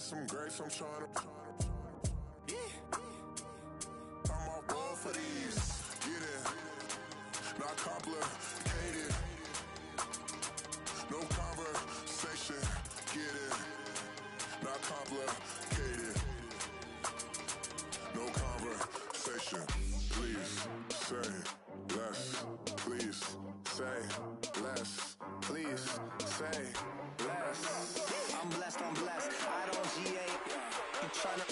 got some grapes, I'm trying to. I'm off board for these. Get it. Not complicated. No conversation. Get it. Not complicated. No conversation. Please say less. Please say less. Please say less. I'm blessed, I'm blessed. I don't GA. I'm tryna.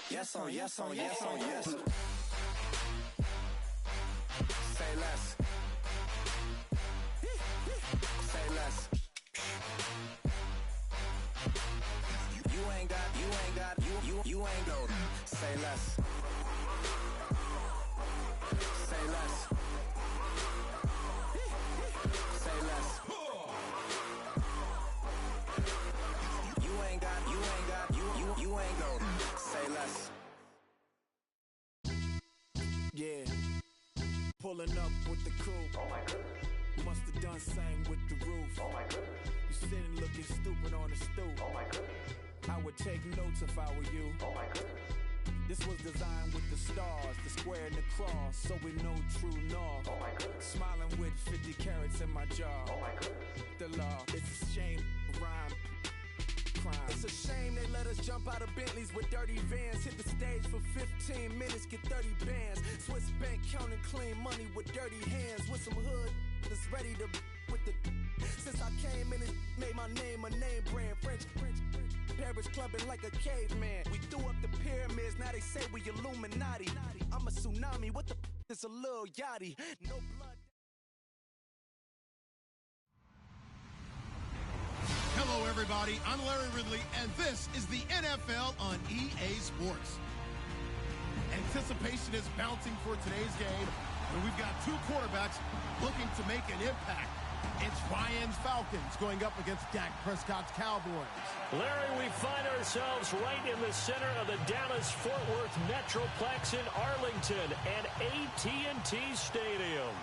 Yes on, yes on, yes on, yes. Say less. Say less. You ain't got, you ain't go. Say less. Say less. Say less. You ain't got, you ain't go. Say less. Yeah. Pulling up with the coupe. Oh my goodness. Must have done same with the roof. Oh my goodness. You sitting looking stupid on the stoop. Oh my goodness. I would take notes if I were you. Oh my goodness. This was designed with the stars, the square and the cross, so we know true north. Oh my goodness. Smiling with 50 carats in my jaw. Oh my goodness. The law, it's a shame, rhyme, crime. It's a shame they let us jump out of Bentleys with dirty vans. Hit the stage for 15 minutes, get 30 bands. Swiss bank counting clean money with dirty hands. With some hood that's ready to with the. Since I came in and made my name a name brand. French. Paris clubbing like a caveman. We threw up the pyramids, now they say we Illuminati. I'm a tsunami, what the is a little yachty? No blood. Hello, everybody. I'm Larry Ridley, and this is the NFL on EA Sports. Anticipation is mounting for today's game, and we've got two quarterbacks looking to make an impact. It's Ryan's Falcons going up against Dak Prescott's Cowboys. Larry, we find ourselves right in the center of the Dallas-Fort Worth Metroplex in Arlington and AT&T Stadium.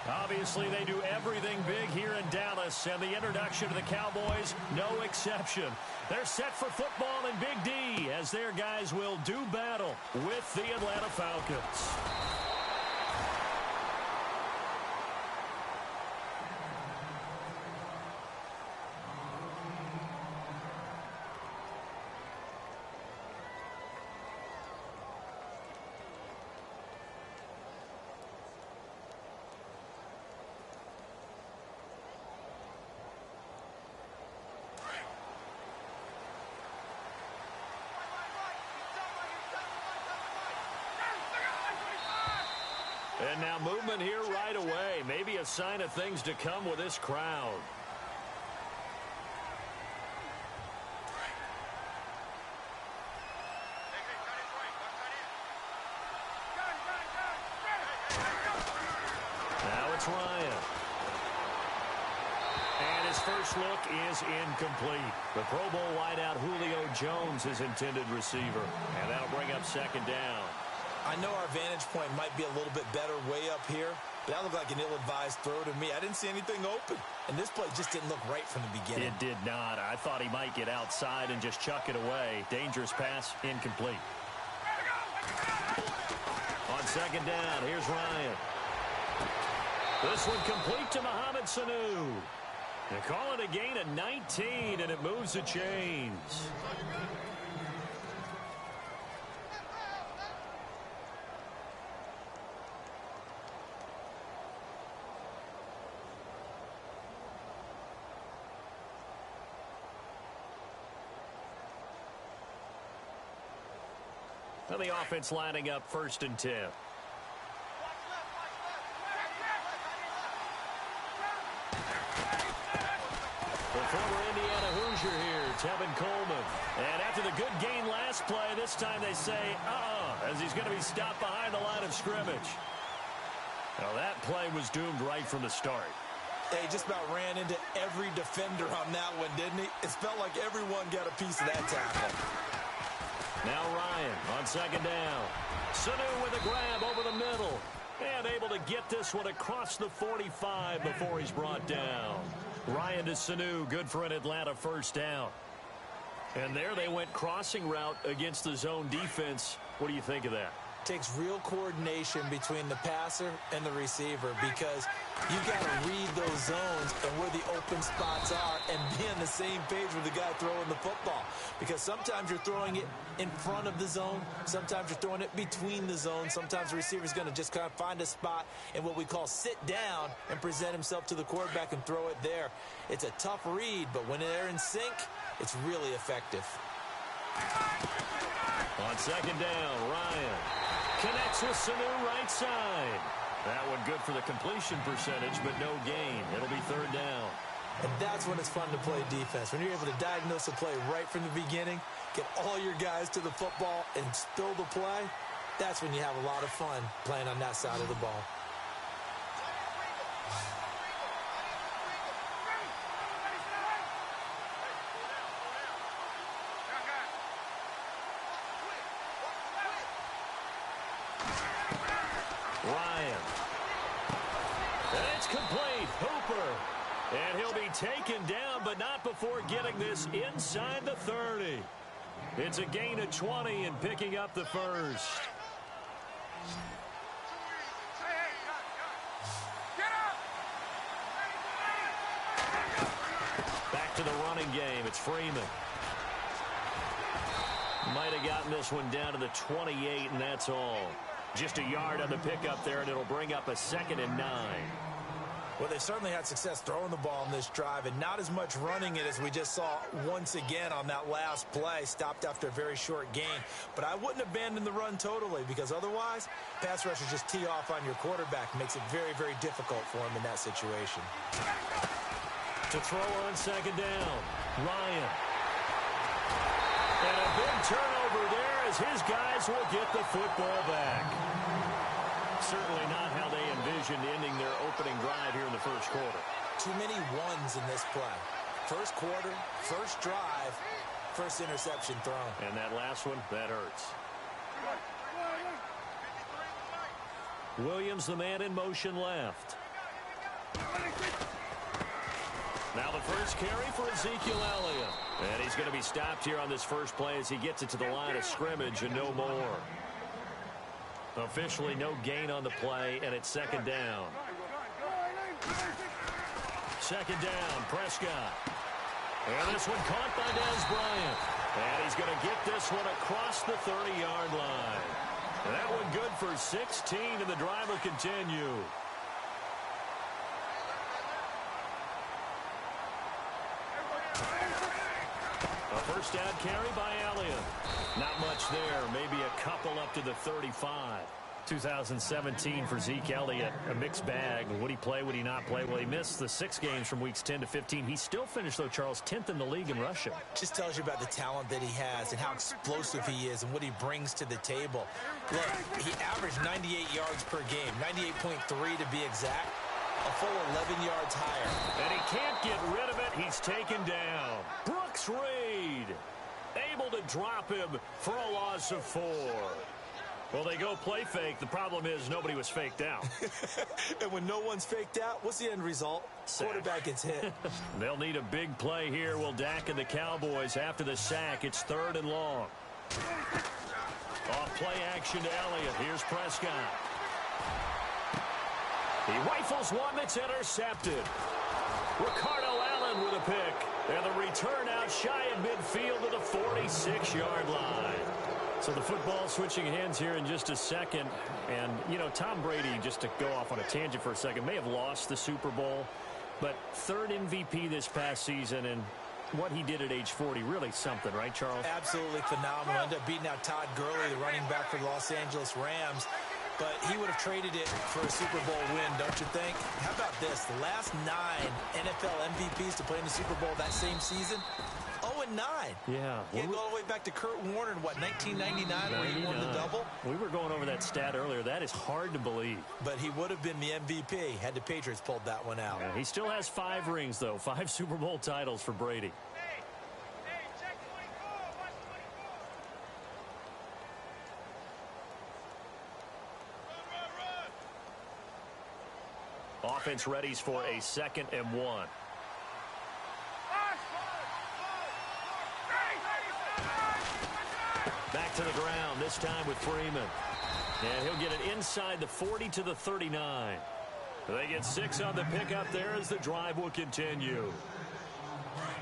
Obviously, they do everything big here in Dallas, and the introduction to the Cowboys, no exception. They're set for football in Big D as their guys will do battle with the Atlanta Falcons. And now movement here right away. Maybe a sign of things to come with this crowd. Now it's Ryan. And his first look is incomplete. The Pro Bowl wideout Julio Jones is intended receiver. And that'll bring up second down. I know our vantage point might be a little bit better way up here, but that looked like an ill-advised throw to me. I didn't see anything open, and this play just didn't look right from the beginning. It did not. I thought he might get outside and just chuck it away. Dangerous pass, incomplete. On second down, here's Ryan. This one complete to Mohamed Sanu. They call it a gain of 19, and it moves the chains. And the offense lining up 1st and 10. The former Indiana Hoosier here, Tevin Coleman. And after the good gain last play, this time they say, as he's going to be stopped behind the line of scrimmage. Now that play was doomed right from the start. He just about ran into every defender on that one, didn't he? It felt like everyone got a piece of that tackle. Now Ryan on second down. Sanu with a grab over the middle. And able to get this one across the 45 before he's brought down. Ryan to Sanu, good for an Atlanta first down. And there they went crossing route against the zone defense. What do you think of that? Takes real coordination between the passer and the receiver because you got to read those zones and where the open spots are and be on the same page with the guy throwing the football. Because sometimes you're throwing it in front of the zone. Sometimes you're throwing it between the zones. Sometimes the receiver's going to just kind of find a spot and what we call sit down and present himself to the quarterback and throw it there. It's a tough read, but when they're in sync, it's really effective. On second down, Ryan connects with Sanu right side. That one good for the completion percentage, but no gain. It'll be third down. And that's when it's fun to play defense. When you're able to diagnose a play right from the beginning, get all your guys to the football and spill the play, that's when you have a lot of fun playing on that side of the ball. Ryan. And it's complete. Hooper. And he'll be taken down, but not before getting this inside the 30. It's a gain of 20 and picking up the first. Back to the running game. It's Freeman. Might have gotten this one down to the 28, and that's all. Just a yard on the pickup there, and it'll bring up a 2nd and 9. Well, they certainly had success throwing the ball on this drive, and not as much running it as we just saw once again on that last play. Stopped after a very short gain. But I wouldn't abandon the run totally, because otherwise, pass rushers just tee off on your quarterback. Makes it very, very difficult for him in that situation. To throw on second down, Ryan. And a big turnover there as his guys will get the football back. Certainly not how they envisioned ending their opening drive here in the first quarter. Too many ones in this play. First quarter, first drive, first interception thrown. And that last one, that hurts. Williams, the man in motion left. Now the first carry for Ezekiel Elliott. And he's going to be stopped here on this first play as he gets it to the line of scrimmage and no more. Officially no gain on the play, and it's second down. Second down, Prescott. And this one caught by Dez Bryant. And he's going to get this one across the 30-yard line. And that one good for 16, and the drive will continue. A first down carry by Elliott. Not much there. Maybe a couple up to the 35. 2017 for Zeke Elliott, a mixed bag. Would he play? Would he not play? Well, he missed the 6 games from weeks 10 to 15. He still finished, though, Charles, 10th in the league in rushing. Just tells you about the talent that he has and how explosive he is and what he brings to the table. Look, he averaged 98 yards per game, 98.3 to be exact, a full 11 yards higher. And he can't get rid of it. He's taken down. Brooks Reed able to drop him for a loss of 4. Well, they go play fake. The problem is nobody was faked out. And when no one's faked out, what's the end result? Sack. Quarterback gets hit. They'll need a big play here. Will Dak and the Cowboys after the sack. It's 3rd and long. Off play action to Elliott. Here's Prescott. He rifles one that's intercepted. Ricardo Allen with a pick. And the return out shy of midfield to the 46-yard line. So the football switching hands here in just a second. And, you know, Tom Brady, just to go off on a tangent for a second, may have lost the Super Bowl. But 3rd MVP this past season, and what he did at age 40, really something, right, Charles? Absolutely phenomenal. Ended up beating out Todd Gurley, the running back for the Los Angeles Rams. But he would have traded it for a Super Bowl win, don't you think? How about this? The last 9 NFL MVPs to play in the Super Bowl that same season, 0-9. Yeah. He had to go all the way back to Kurt Warner in, what, 1999, where he won the double? We were going over that stat earlier. That is hard to believe. But he would have been the MVP had the Patriots pulled that one out. Yeah, he still has 5 rings, though. 5 Super Bowl titles for Brady. Offense readies for a 2nd and 1. Back to the ground, this time with Freeman. And he'll get it inside the 40 to the 39. They get 6 on the pickup there as the drive will continue.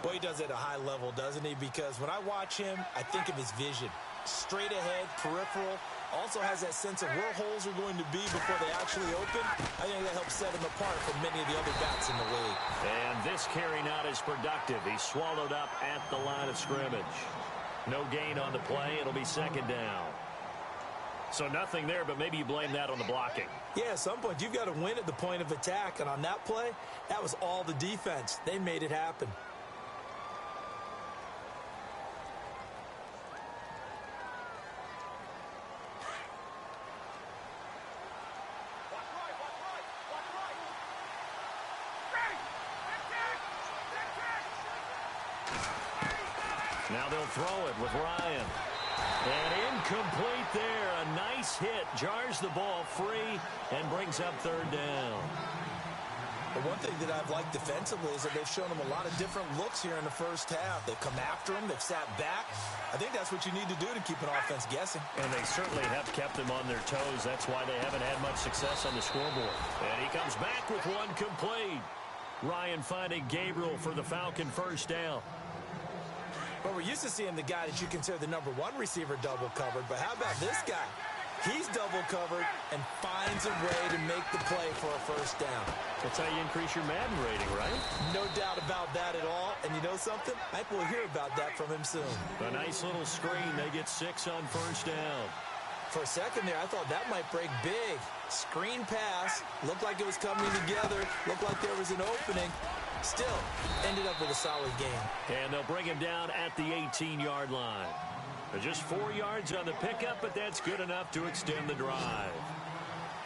Boy, he does it at a high level, doesn't he? Because when I watch him, I think of his vision. Straight ahead, peripheral. Also has that sense of where holes are going to be before they actually open. I think that helps set him apart from many of the other backs in the league. And this carry not as productive. He's swallowed up at the line of scrimmage. No gain on the play. It'll be second down. So nothing there, but maybe you blame that on the blocking. Yeah, at some point, you've got to win at the point of attack. And on that play, that was all the defense. They made it happen. Now they'll throw it with Ryan. And incomplete there. A nice hit. Jars the ball free and brings up third down. But one thing that I've liked defensively is that they've shown them a lot of different looks here in the first half. They've come after him. They've sat back. I think that's what you need to do to keep an offense guessing. And they certainly have kept them on their toes. That's why they haven't had much success on the scoreboard. And he comes back with one complete. Ryan finding Gabriel for the Falcon first down. Well, we're used to seeing the guy that you consider the number one receiver double covered, but how about this guy? He's double covered and finds a way to make the play for a first down. That's how you increase your Madden rating, right? No doubt about that at all. And you know something? I think we'll hear about that from him soon. A nice little screen. They get 6 on first down. For a second there, I thought that might break big. Screen pass. Looked like it was coming together. Looked like there was an opening. Still, ended up with a solid game. And they'll bring him down at the 18-yard line. Just 4 yards on the pickup, but that's good enough to extend the drive.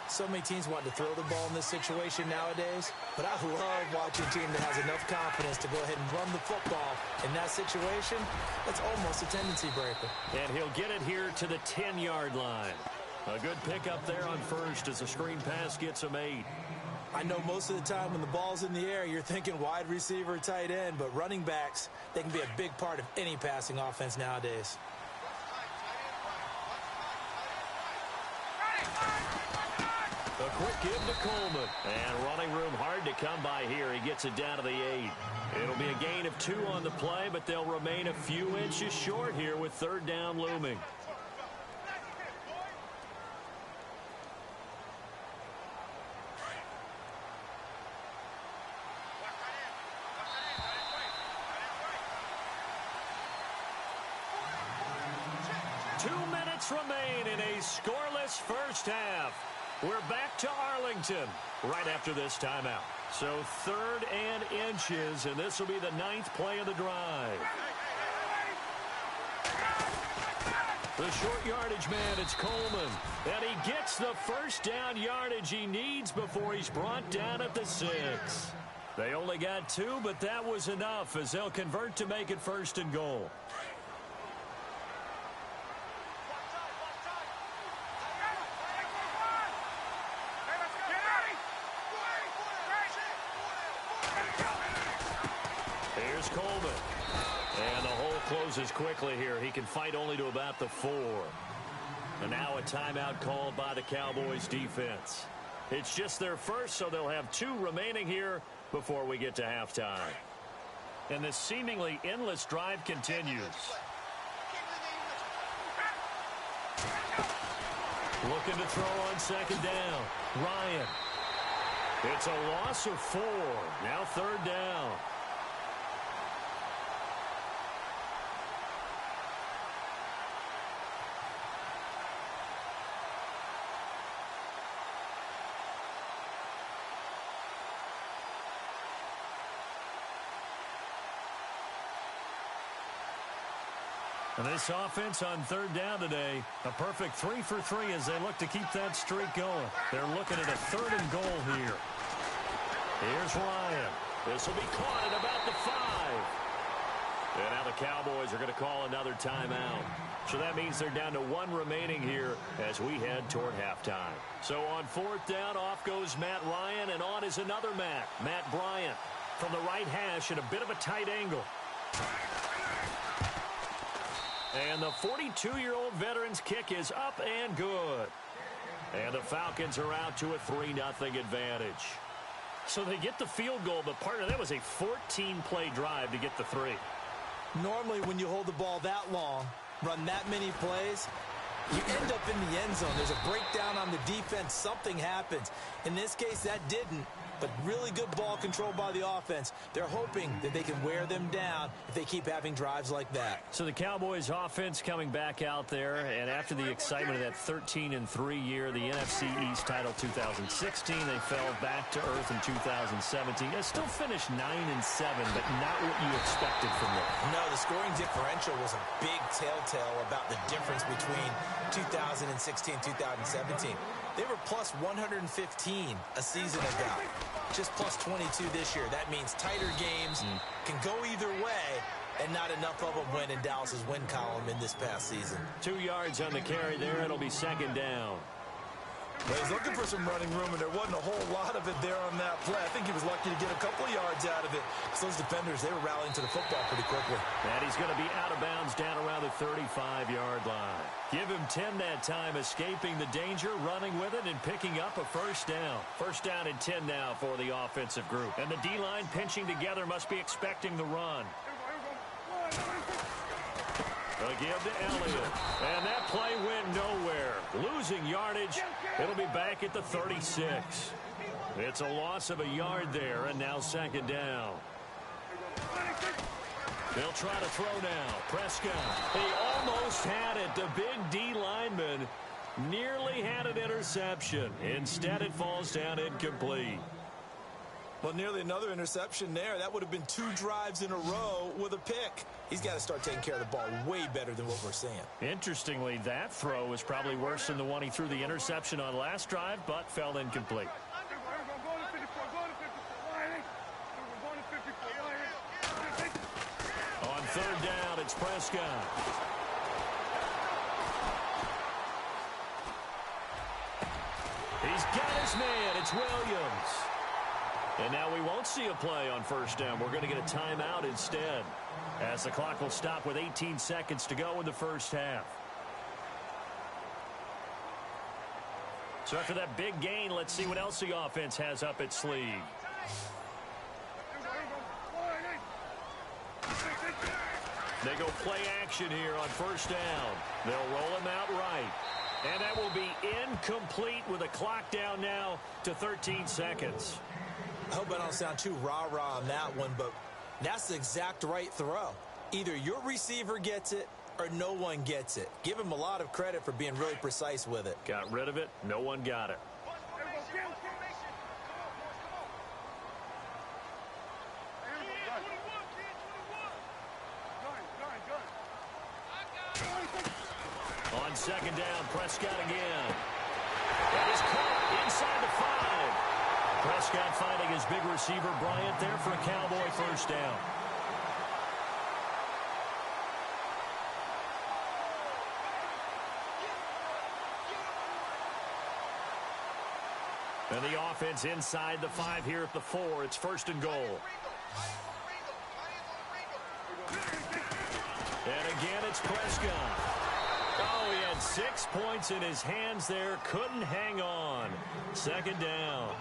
So many teams want to throw the ball in this situation nowadays, but I love watching a team that has enough confidence to go ahead and run the football. In that situation, that's almost a tendency breaker. And he'll get it here to the 10-yard line. A good pickup there on first as the screen pass gets him 8. I know most of the time when the ball's in the air, you're thinking wide receiver, tight end, but running backs, they can be a big part of any passing offense nowadays. A quick give to Coleman. And running room hard to come by here. He gets it down to the 8. It'll be a gain of 2 on the play, but they'll remain a few inches short here with third down looming. Remain in a scoreless first half. We're back to Arlington right after this timeout. So 3rd and inches, and this will be the 9th play of the drive. The short yardage man, it's Coleman. And he gets the first down yardage he needs before he's brought down at the 6. They only got 2, but that was enough as they'll convert to make it 1st and goal. Here's Coleman. And the hole closes quickly here. He can fight only to about the 4. And now a timeout called by the Cowboys defense. It's just their first, so they'll have 2 remaining here before we get to halftime. And this seemingly endless drive continues. Looking to throw on second down. Ryan. It's a loss of 4. Now third down. And this offense on third down today, a perfect 3 for 3 as they look to keep that streak going. They're looking at a 3rd and goal here. Here's Ryan. This will be caught at about the 5. And now the Cowboys are going to call another timeout. So that means they're down to 1 remaining here as we head toward halftime. So on 4th down, off goes Matt Ryan, and on is another Matt Bryant, from the right hash at a bit of a tight angle. And the 42-year-old veteran's kick is up and good. And the Falcons are out to a 3-0 advantage. So they get the field goal, but partner, that was a 14-play drive to get the 3. Normally, when you hold the ball that long, run that many plays, you end up in the end zone. There's a breakdown on the defense. Something happens. In this case, that didn't. But really good ball control by the offense. They're hoping that they can wear them down if they keep having drives like that. So the Cowboys offense coming back out there, and after the excitement of that 13-3 year, the NFC East title 2016, they fell back to earth in 2017. They still finished 9-7, but not what you expected from them. No, the scoring differential was a big telltale about the difference between 2016 and 2017. They were plus 115 a season ago. Just plus 22 this year. That means tighter games can go either way, and not enough of them went in Dallas's win column in this past season. 2 yards on the carry there. It'll be second down. Well, he's looking for some running room, and there wasn't a whole lot of it there on that play. I think he was lucky to get a couple of yards out of it. So those defenders, they were rallying to the football pretty quickly. And he's going to be out of bounds down around the 35-yard line. Give him 10 that time, escaping the danger, running with it, and picking up a first down. First down and 10 now for the offensive group. And the D-line pinching together must be expecting the run. A give to Elliott. And that play went nowhere. Losing yardage. It'll be back at the 36. It's a loss of a yard there, and now second down. They'll try to throw now. Prescott. He almost had it. The big D lineman nearly had an interception. Instead, it falls down incomplete. Well, nearly another interception there. That would have been 2 drives in a row with a pick. He's got to start taking care of the ball way better than what we're seeing. Interestingly, that throw was probably worse than the one he threw the interception on last drive, but fell incomplete. On third down, it's Prescott. He's got his man. It's Williams. And now we won't see a play on first down. We're going to get a timeout instead, as the clock will stop with 18 seconds to go in the first half. So after that big gain, let's see what else the offense has up its sleeve. They go play action here on first down. They'll roll him out right. And that will be incomplete with a clock down now to 13 seconds. I hope I don't sound too rah-rah on that one, but that's the exact right throw. Either your receiver gets it or no one gets it. Give him a lot of credit for being really precise with it. Got rid of it. No one got it. On second down, Prescott again. That is caught inside the 5. Prescott finding his big receiver, Bryant, there for a Cowboy first down. And the offense inside the 5 here at the 4. It's first and goal. And again, it's Prescott. Oh, he had 6 points in his hands there. Couldn't hang on. Second down.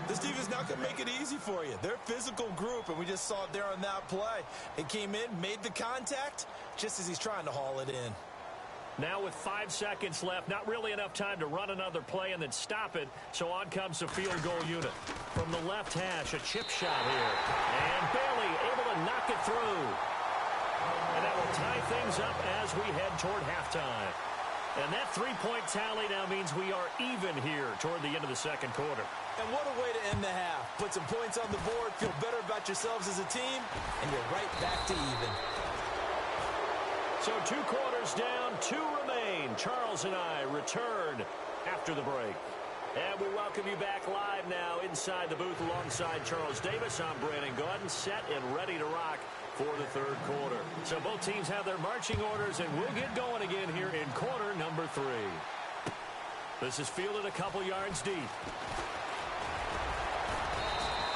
This defense not going to make it easy for you. They're a physical group, and we just saw it there on that play. It came in, made the contact, just as he's trying to haul it in. Now with 5 seconds left, not really enough time to run another play and then stop it. So on comes the field goal unit. From the left hash, a chip shot here. And Bailey able to knock it through. And that will tie things up as we head toward halftime. And that 3-point tally now means we are even here toward the end of the second quarter. And what a way to end the half. Put some points on the board, feel better about yourselves as a team, and you're right back to even. So 2 quarters down, 2 remain. Charles and I return after the break. And we welcome you back live now inside the booth alongside Charles Davis. I'm Brandon Gaudin, set and ready to rock for the third quarter. So both teams have their marching orders, and we'll get going again here in quarter number 3. This is fielded a couple yards deep.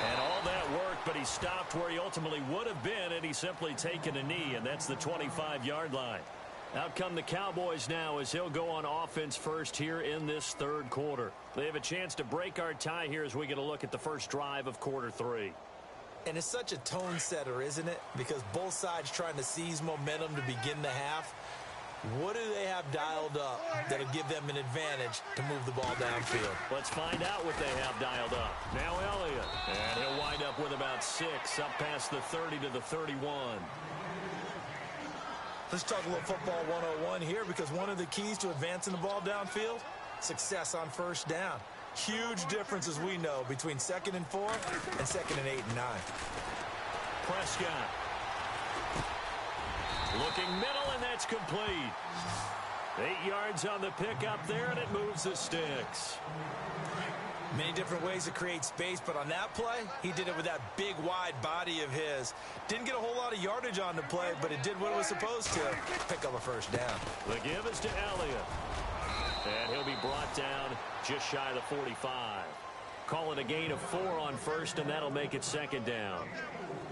And all that work but he stopped where he ultimately would have been had he simply taken a knee, and that's the 25-yard line. Out come the Cowboys now as he'll go on offense first here in this third quarter. They have a chance to break our tie here as we get a look at the first drive of quarter 3. And it's such a tone setter, isn't it? Because both sides trying to seize momentum to begin the half. What do they have dialed up that'll give them an advantage to move the ball downfield? Let's find out what they have dialed up. Now Elliott. And he'll wind up with about 6 up past the 30 to the 31. Let's talk a little football 101 here, because one of the keys to advancing the ball downfield, success on first down. Huge difference, as we know, between 2nd and 4 and 2nd and 8 and 9. Prescott. Looking middle, and that's complete. 8 yards on the pickup there, and it moves the sticks. Many different ways to create space, but on that play, he did it with that big, wide body of his. Didn't get a whole lot of yardage on the play, but it did what it was supposed to, pick up a first down. The give is to Elliott. And he'll be brought down just shy of the 45. Call it a gain of 4 on first, and that'll make it 2nd down.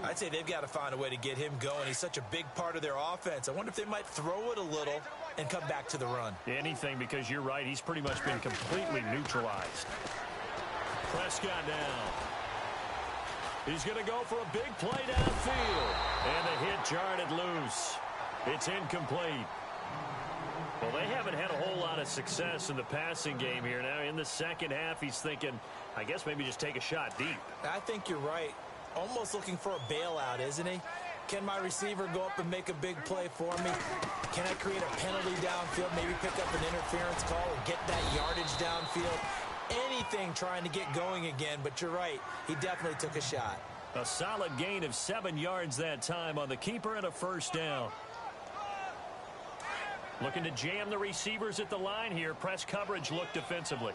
I'd say they've got to find a way to get him going. He's such a big part of their offense. I wonder if they might throw it a little and come back to the run. Anything, because you're right, he's pretty much been completely neutralized. Prescott now. He's going to go for a big play downfield. And the hit jarred it loose. It's incomplete. Well, they haven't had a whole lot of success in the passing game here. Now, in the second half, he's thinking, I guess maybe just take a shot deep. I think you're right. Almost looking for a bailout, isn't he? Can my receiver go up and make a big play for me? Can I create a penalty downfield, maybe pick up an interference call and get that yardage downfield? Anything trying to get going again, but you're right. He definitely took a shot. A solid gain of 7 yards that time on the keeper and a first down. Looking to jam the receivers at the line here. Press coverage look defensively.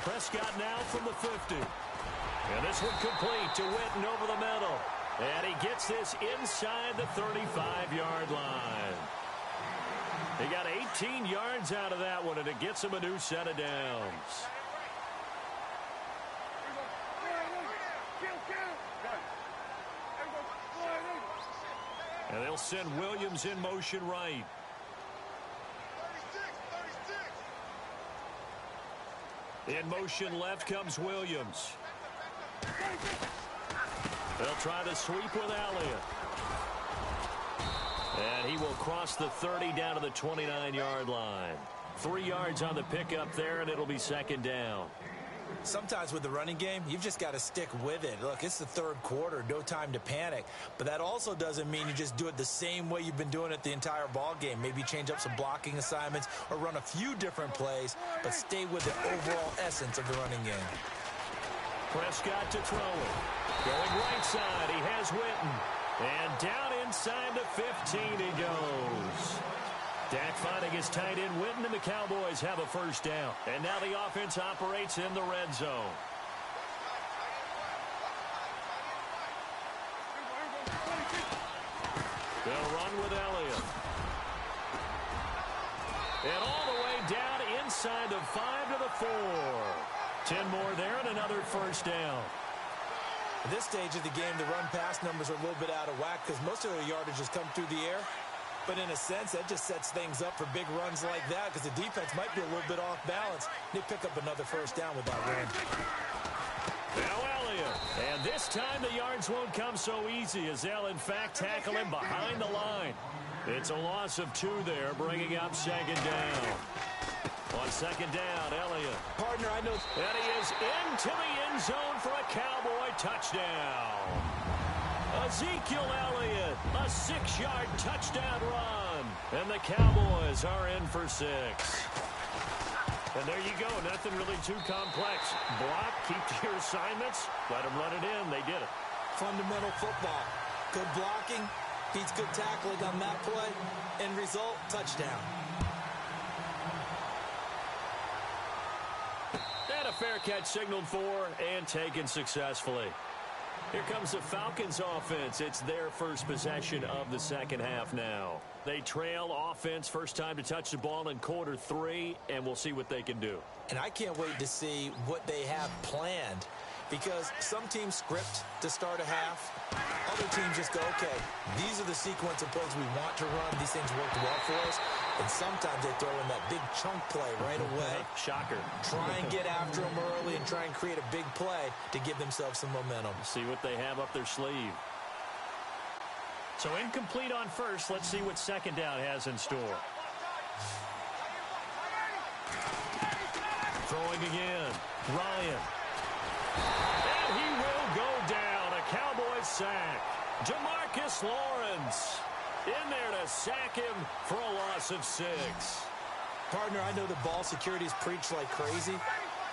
Prescott now from the 50. And this one complete to Witten over the middle. And he gets this inside the 35-yard line. He got 18 yards out of that one, and it gets him a new set of downs. And they'll send Williams in motion right. In motion left comes Williams. They'll try to sweep with Elliott. And he will cross the 30 down to the 29-yard line. 3 yards on the pickup there, and it'll be 2nd down. Sometimes with the running game, you've just got to stick with it. Look, it's the third quarter, no time to panic. But that also doesn't mean you just do it the same way you've been doing it the entire ball game. Maybe change up some blocking assignments or run a few different plays, but stay with the overall essence of the running game. Prescott to throw it. Going right side, he has Witten. And down inside the 15 he goes. Dak finding his tight end Witten, and the Cowboys have a first down. And now the offense operates in the red zone. They'll run with Elliott. And all the way down inside the 5 to the 4. 10 more there and another first down. At this stage of the game, the run-pass numbers are a little bit out of whack because most of their yardage has come through the air. But in a sense, that just sets things up for big runs like that because the defense might be a little bit off balance. They pick up another first down with that run. Now Elliott. And this time the yards won't come so easy as they'll, in fact, tackle him behind the line. It's a loss of 2 there, bringing up 2nd down. On 2nd down, Elliott. Partner, I know. And he is into the end zone for a Cowboy touchdown. Ezekiel Elliott, a 6-yard touchdown run. And the Cowboys are in for 6. And there you go. Nothing really too complex. Block, keep to your assignments, let them run it in. They did it. Fundamental football. Good blocking, beats good tackling on that play. End result, touchdown. And a fair catch signaled for and taken successfully. Here comes the Falcons offense. It's their first possession of the second half now. They trail offense first time to touch the ball in quarter 3, and we'll see what they can do. And I can't wait to see what they have planned, because some teams script to start a half. Other teams just go, okay, these are the sequence of plays we want to run. These things worked well for us. And sometimes they throw in that big chunk play right away. Shocker. Try and get after them early and try and create a big play to give themselves some momentum. See what they have up their sleeve. So incomplete on first. Let's see what second down has in store. Throwing again. Ryan. And he will go down. A Cowboys sack. Demarcus Lawrence in there to sack him for a loss of 6. Partner, I know the ball security is preached like crazy,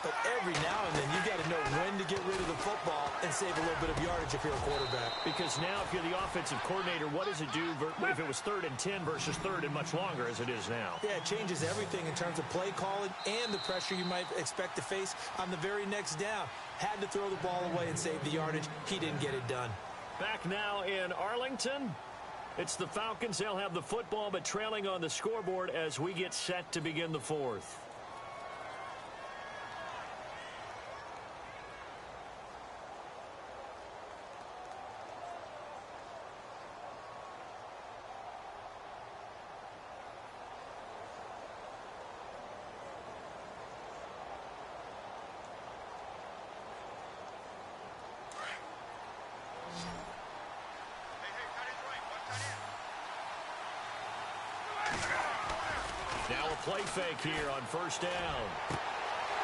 but every now and then you got to know when to get rid of the football and save a little bit of yardage if you're a quarterback. Because now if you're the offensive coordinator, what does it do if it was 3rd and 10 versus 3rd and much longer as it is now? Yeah, it changes everything in terms of play calling and the pressure you might expect to face on the very next down. Had to throw the ball away and save the yardage. He didn't get it done. Back now in Arlington. It's the Falcons. They'll have the football, but trailing on the scoreboard as we get set to begin the 4th. Now a play fake here on first down.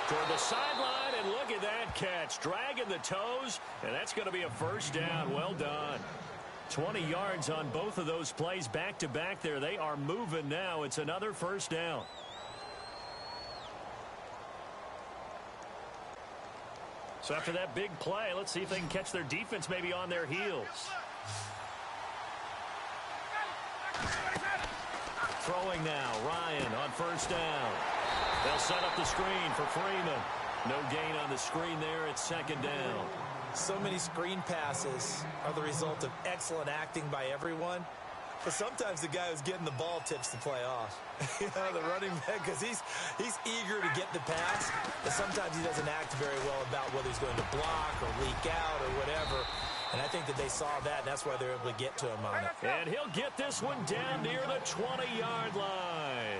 Toward the sideline, and look at that catch. Dragging the toes, and that's going to be a first down. Well done. 20 yards on both of those plays back-to-back there. They are moving now. It's another first down. So after that big play, let's see if they can catch their defense maybe on their heels. Throwing now, Ryan on first down. They'll set up the screen for Freeman. No gain on the screen there. It's second down. So many screen passes are the result of excellent acting by everyone. But sometimes the guy who's getting the ball tips the play off. You know, the running back, because he's eager to get the pass, but sometimes he doesn't act very well about whether he's going to block or leak out or whatever. And I think that they saw that, and that's why they're able to get to him on it. And he'll get this one down near the 20-yard line.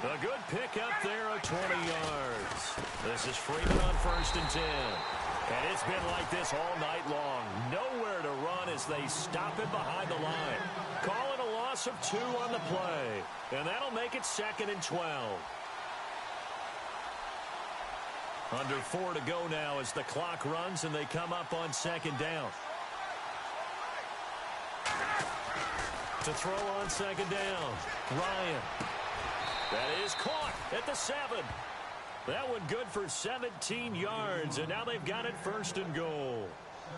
A good pickup there of 20 yards. This is Freeman on first and 10. And it's been like this all night long. Nowhere to run as they stop him behind the line. Call it a loss of 2 on the play. And that'll make it second and 12. Under 4 to go now as the clock runs and they come up on second down. To throw on second down, Ryan. That is caught at the 7. That one good for 17 yards, and now they've got it first and goal.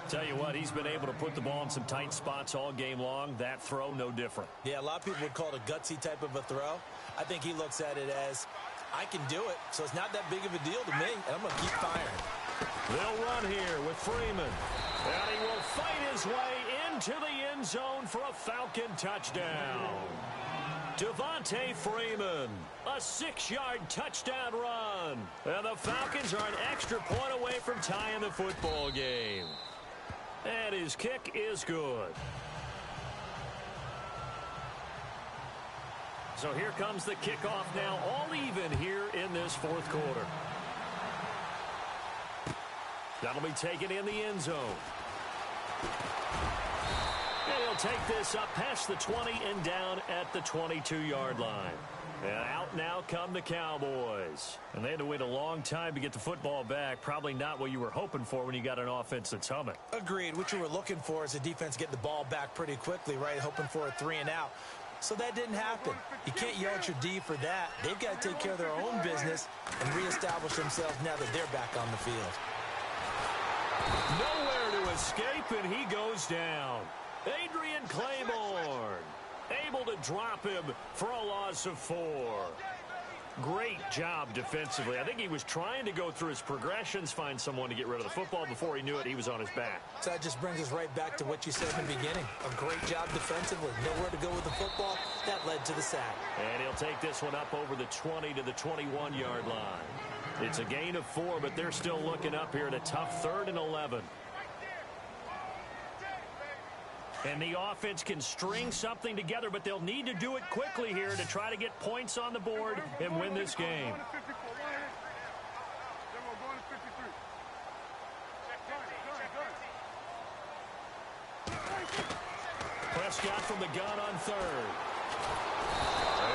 Tell you what, he's been able to put the ball in some tight spots all game long. That throw, no different. Yeah, a lot of people would call it a gutsy type of a throw. I think he looks at it as, I can do it, so it's not that big of a deal to me, and I'm going to keep firing. They'll run here with Freeman. And he will fight his way into the end zone for a Falcon touchdown. Devontae Freeman, a 6-yard touchdown run. And the Falcons are an extra point away from tying the football game. And his kick is good. So here comes the kickoff now, all even here in this 4th quarter. That'll be taken in the end zone. And he'll take this up past the 20 and down at the 22-yard line. And out now come the Cowboys. And they had to wait a long time to get the football back. Probably not what you were hoping for when you got an offense that's humming. Agreed. What you were looking for is a defense getting the ball back pretty quickly, right? Hoping for a 3 and out. So that didn't happen. You can't yell at your D for that. They've got to take care of their own business and reestablish themselves now that they're back on the field. Nowhere to escape, and he goes down. Adrian Claiborne able to drop him for a loss of 4. Great job defensively. I think he was trying to go through his progressions, find someone to get rid of the football. Before he knew it, he was on his back. So that just brings us right back to what you said in the beginning. A great job defensively. Nowhere to go with the football. That led to the sack. And he'll take this one up over the 20 to the 21-yard line. It's a gain of 4, but they're still looking up here at a tough 3rd and 11. And the offense can string something together, but they'll need to do it quickly here to try to get points on the board and win this game. Prescott from the gun on 3rd.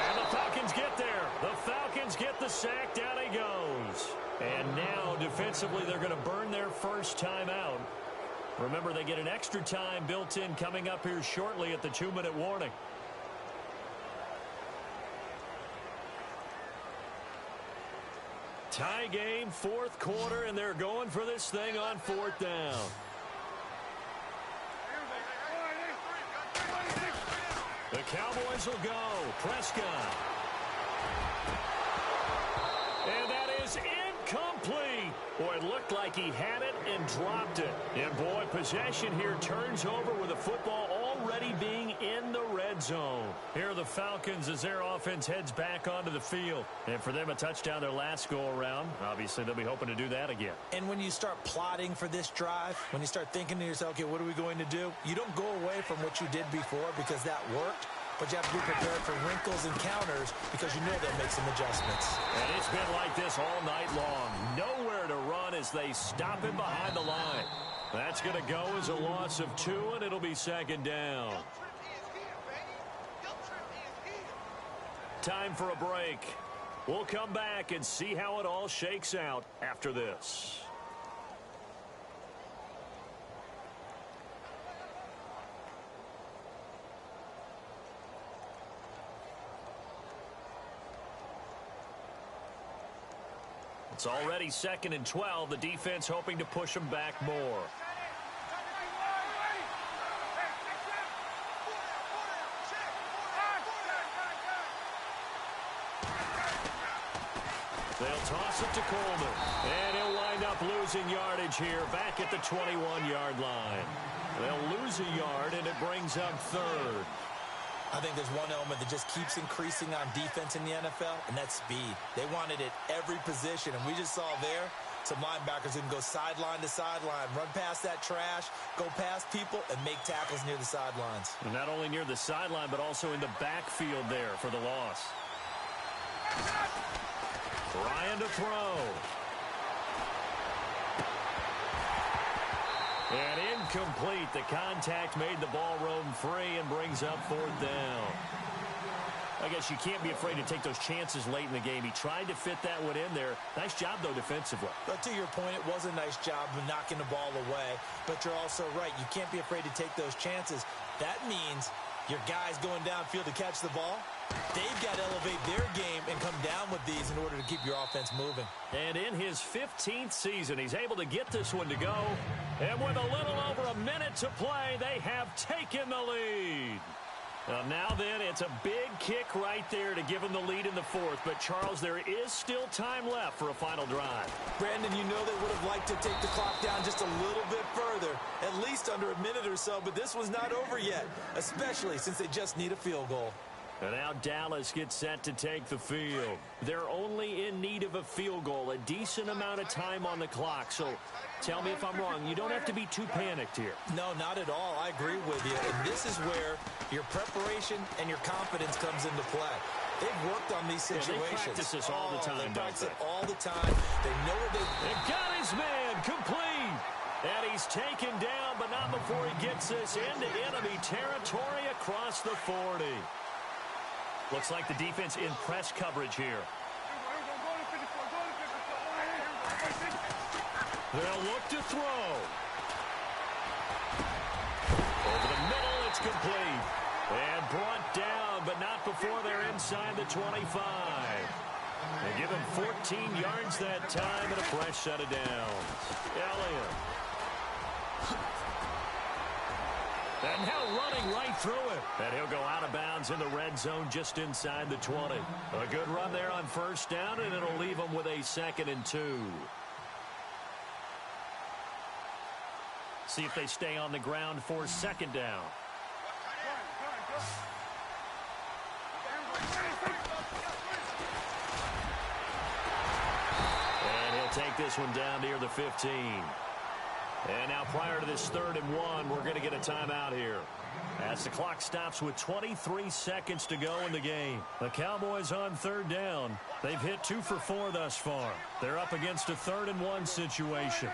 And the Falcons get there. The Falcons get the sack. Down he goes. And now, defensively, they're going to burn their first timeout. Remember, they get an extra time built in coming up here shortly at the 2-minute warning. Tie game, 4th quarter, and they're going for this thing on 4th down. The Cowboys will go. Prescott. And that is incomplete. Boy, it looked like he had it and dropped it. And, boy, possession here turns over with the football already being in the red zone. Here are the Falcons as their offense heads back onto the field. And for them, a touchdown their last go-around. Obviously, they'll be hoping to do that again. And when you start plotting for this drive, when you start thinking to yourself, okay, what are we going to do? You don't go away from what you did before because that worked. But you have to be prepared for wrinkles and counters because you know they'll make some adjustments. And it's been like this all night long. Nowhere to run as they stop him behind the line. That's going to go as a loss of 2, and it'll be 2nd down. Time for a break. We'll come back and see how it all shakes out after this. It's already 2nd and 12. The defense hoping to push them back more. They'll toss it to Coleman. And he'll wind up losing yardage here back at the 21-yard line. They'll lose a yard, and it brings up 3rd. I think there's one element that just keeps increasing on defense in the NFL, and that's speed. They want it at every position, and we just saw there some linebackers who can go sideline to sideline, run past that trash, go past people, and make tackles near the sidelines. And not only near the sideline, but also in the backfield there for the loss. Ryan to throw. And incomplete. The contact made the ball roam free and brings up 4th down. I guess you can't be afraid to take those chances late in the game. He tried to fit that one in there. Nice job, though, defensively. But to your point, it was a nice job of knocking the ball away. But you're also right. You can't be afraid to take those chances. That means your guys going downfield to catch the ball, they've got to elevate their game and come down with these in order to keep your offense moving. And in his 15th season, he's able to get this one to go. And with a little over a minute to play, they have taken the lead. Now then, it's a big kick right there to give them the lead in the 4th. But, Charles, there is still time left for a final drive. Brandon, you know they would have liked to take the clock down just a little bit further, at least under a minute or so. But this one's not over yet, especially since they just need a field goal. And now Dallas gets set to take the field. They're only in need of a field goal, a decent amount of time on the clock. So tell me if I'm wrong. You don't have to be too panicked here. No, not at all. I agree with you. And this is where your preparation and your confidence comes into play. They've worked on these situations. Yeah, they practice this all the time, They practice it don't they? all the time. They know what they... And got his man complete. And he's taken down, but not before he gets this into enemy territory across the 40. Looks like the defense in press coverage here. They'll look to throw. Over the middle, it's complete. And brought down, but not before they're inside the 25. They give him 14 yards that time and a fresh set of downs. Elliott. And now running right through it. And he'll go out of bounds in the red zone just inside the 20. A good run there on first down, and it'll leave them with a 2nd and 2. See if they stay on the ground for 2nd down. And he'll take this one down near the 15. And now prior to this 3rd and 1, we're going to get a timeout here. As the clock stops with 23 seconds to go in the game. The Cowboys on 3rd down. They've hit 2 for 4 thus far. They're up against a 3rd and 1 situation.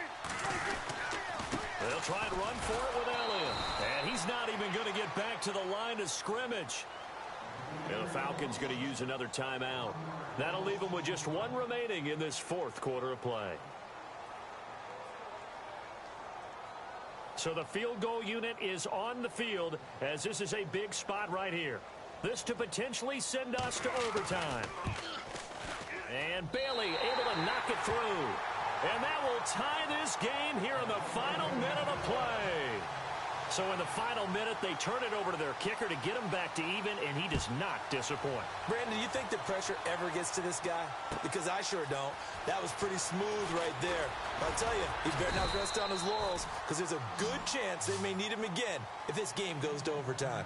They'll try and run for it with Elliott. And he's not even going to get back to the line of scrimmage. And the Falcons going to use another timeout. That'll leave them with just 1 remaining in this 4th quarter of play. So the field goal unit is on the field as this is a big spot right here. This to potentially send us to overtime. And Bailey able to knock it through. And that will tie this game here in the final minute of play. So in the final minute, they turn it over to their kicker to get him back to even, and he does not disappoint. Brandon, do you think the pressure ever gets to this guy? Because I sure don't. That was pretty smooth right there. I'll tell you, he better not rest on his laurels because there's a good chance they may need him again if this game goes to overtime.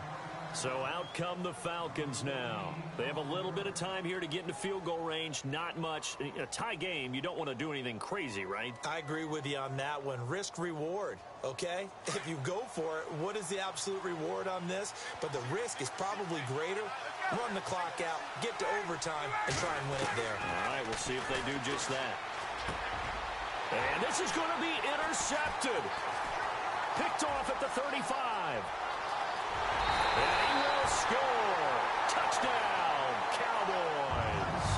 So out come the Falcons now. They have a little bit of time here to get into field goal range. Not much. A tie game, you don't want to do anything crazy, right? I agree with you on that one. Risk reward, okay? If you go for it, what is the absolute reward on this? But the risk is probably greater. Run the clock out, get to overtime, and try and win it there. All right, we'll see if they do just that. And this is going to be intercepted. Picked off at the 35. And he will score. Touchdown, Cowboys.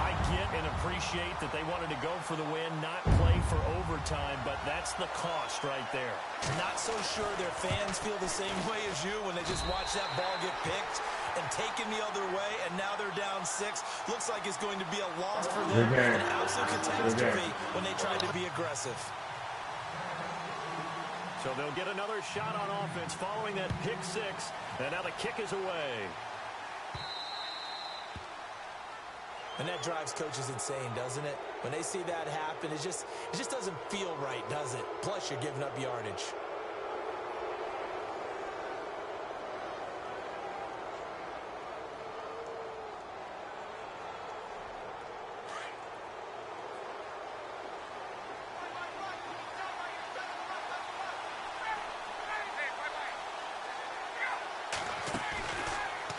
I get and appreciate that they wanted to go for the win, not play for overtime, but that's the cost right there. Not so sure their fans feel the same way as you when they just watch that ball get picked and taken the other way, and now they're down 6. Looks like it's going to be a loss for them, an absolute catastrophe when they try to be aggressive. So they'll get another shot on offense following that pick 6. And now the kick is away. And that drives coaches insane, doesn't it? When they see that happen, it just doesn't feel right, does it? Plus, you're giving up yardage.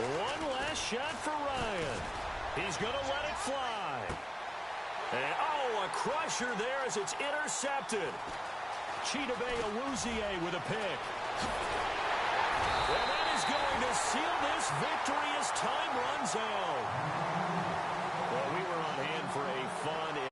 One last shot for Ryan. He's going to let it fly. And, oh, a crusher there as it's intercepted. Chidobe Awuzie with a pick. And that is going to seal this victory as time runs out. Well, we were on hand for a fun,